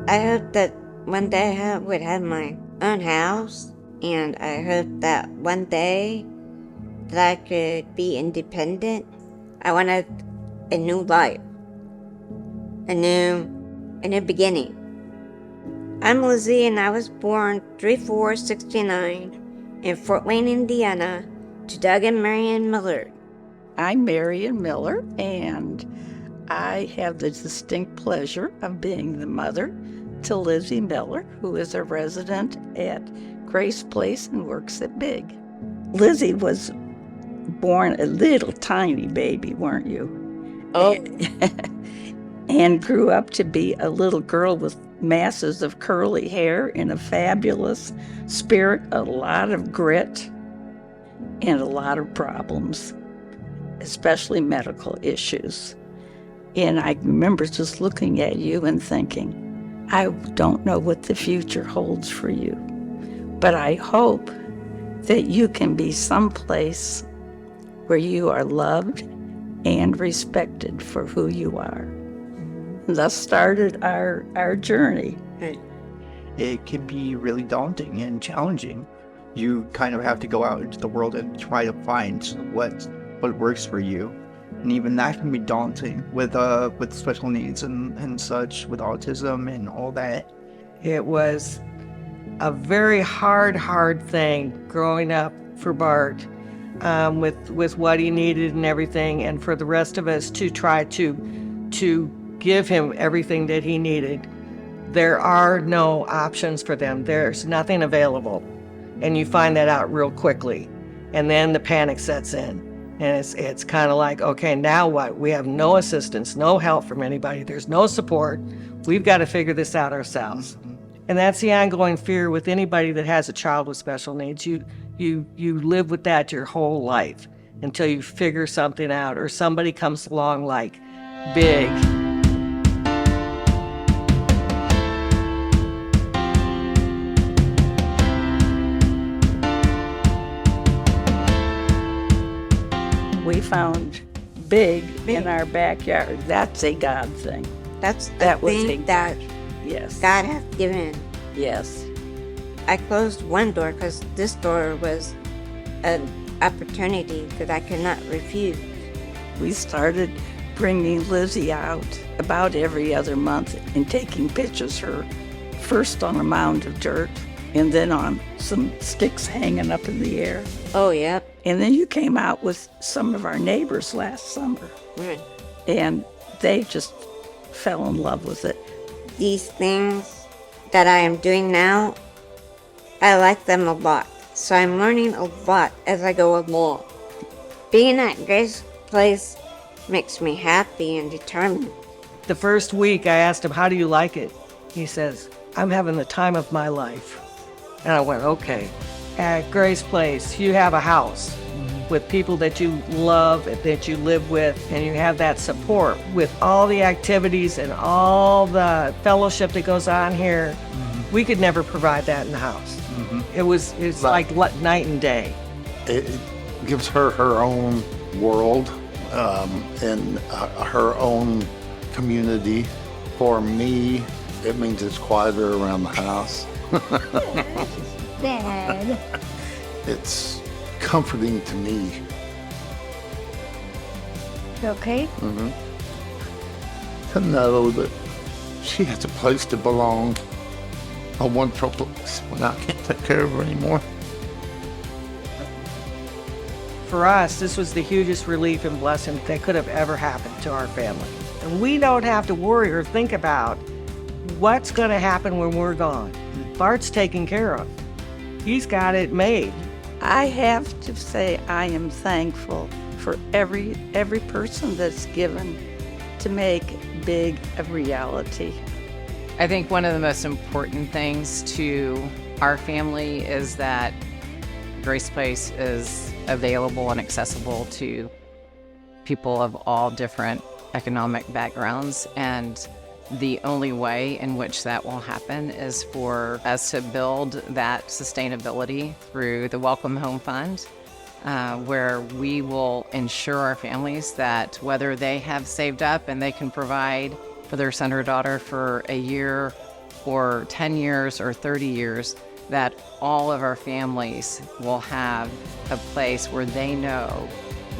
I hope that one day I would have my own house, and I hope that one day that I could be independent. I wanted a new life, a new beginning. I'm Lizzie, and I was born 3/4/69 in Fort Wayne, Indiana, to Doug and Marion Miller. I'm Marion Miller, and I have the distinct pleasure of being the mother to Lizzie Miller, who is a resident at Grace Place and works at Big. Lizzie was born a little tiny baby, weren't you? Oh, And grew up to be a little girl with masses of curly hair and a fabulous spirit, a lot of grit, and a lot of problems, especially medical issues. And I remember just looking at you and thinking, I don't know what the future holds for you, but I hope that you can be someplace where you are loved and respected for who you are. And thus started our journey. It can be really daunting and challenging. You kind of have to go out into the world and try to find what works for you. And even that can be daunting with special needs and such, with autism and all that. It was a very hard thing growing up for Bart, with what he needed and everything, and for the rest of us to try to give him everything that he needed. There are no options for them. There's nothing available. And you find that out real quickly. And then the panic sets in. And it's kind of like, okay, now what? We have no assistance, no help from anybody. There's no support. We've got to figure this out ourselves. And that's the ongoing fear with anybody that has a child with special needs. You live with that your whole life until you figure something out or somebody comes along like Big. We found Big in our backyard. That's a God thing. that's the That was thing a that Yes. God has given. Yes. I closed one door because this door was an opportunity that I could not refuse. We started bringing Lizzie out about every other month and taking pictures of her, first on a mound of dirt and then on some sticks hanging up in the air. Oh, yep. And then you came out with some of our neighbors last summer, Mm. and they just fell in love with it. These things that I am doing now, I like them a lot. So I'm learning a lot as I go along. Being at Grace Place makes me happy and determined. The first week I asked him, how do you like it? He says, I'm having the time of my life. And I went, okay. At Grace Place, you have a house with people that you love, that you live with, and you have that support with all the activities and all the fellowship that goes on here. We could never provide that in the house. It's like night and day. It gives her her own world and her own community. For me, it means it's quieter around the house. Dad. It's comforting to me. You okay? To know that she has a place to belong, a wonderful place when I can't take care of her anymore. For us, this was the hugest relief and blessing that could have ever happened to our family. And we don't have to worry or think about what's going to happen when we're gone. Bart's taken care of. He's got it made. I have to say I am thankful for every person that's given to make Big a reality. I think one of the most important things to our family is that Grace Place is available and accessible to people of all different economic backgrounds, and the only way in which that will happen is for us to build that sustainability through the Welcome Home Fund, where we will ensure our families that whether they have saved up and they can provide for their son or daughter for a year or 10 years or 30 years, that all of our families will have a place where they know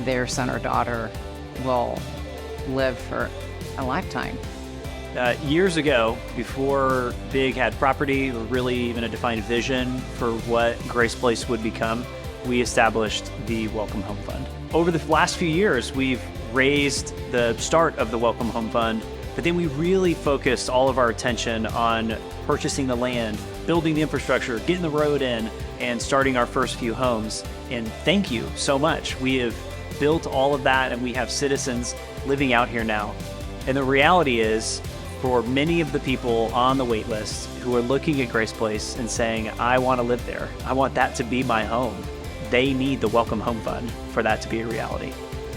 their son or daughter will live for a lifetime. Years ago, before Big had property or really even a defined vision for what Grace Place would become, we established the Welcome Home Fund. Over the last few years, we've raised the start of the Welcome Home Fund, but then we really focused all of our attention on purchasing the land, building the infrastructure, getting the road in, and starting our first few homes. And thank you so much. We have built all of that, and we have citizens living out here now. And the reality is, for many of the people on the wait list who are looking at Grace Place and saying, I want to live there, I want that to be my home, they need the Welcome Home Fund for that to be a reality.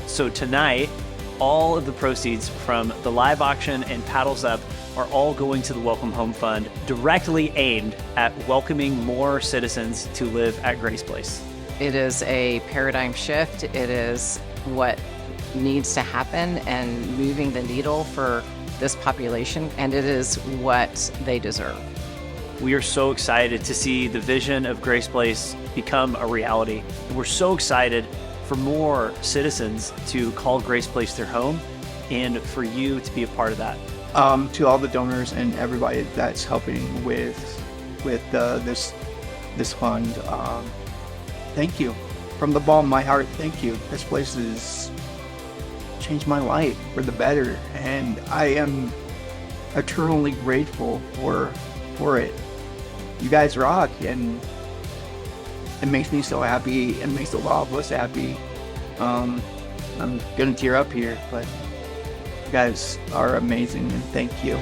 So tonight, all of the proceeds from the live auction and Paddles Up are all going to the Welcome Home Fund, directly aimed at welcoming more citizens to live at Grace Place. It is a paradigm shift. It is what needs to happen and moving the needle for this population, and it is what they deserve. We are so excited to see the vision of Grace Place become a reality. And we're so excited for more citizens to call Grace Place their home and for you to be a part of that. To all the donors and everybody that's helping with this fund, thank you. From the bottom of my heart, thank you. This place has changed my life for the better, and I am eternally grateful for it. You guys rock, and it makes me so happy. It makes a lot of us happy. I'm gonna tear up here, but you guys are amazing, and thank you.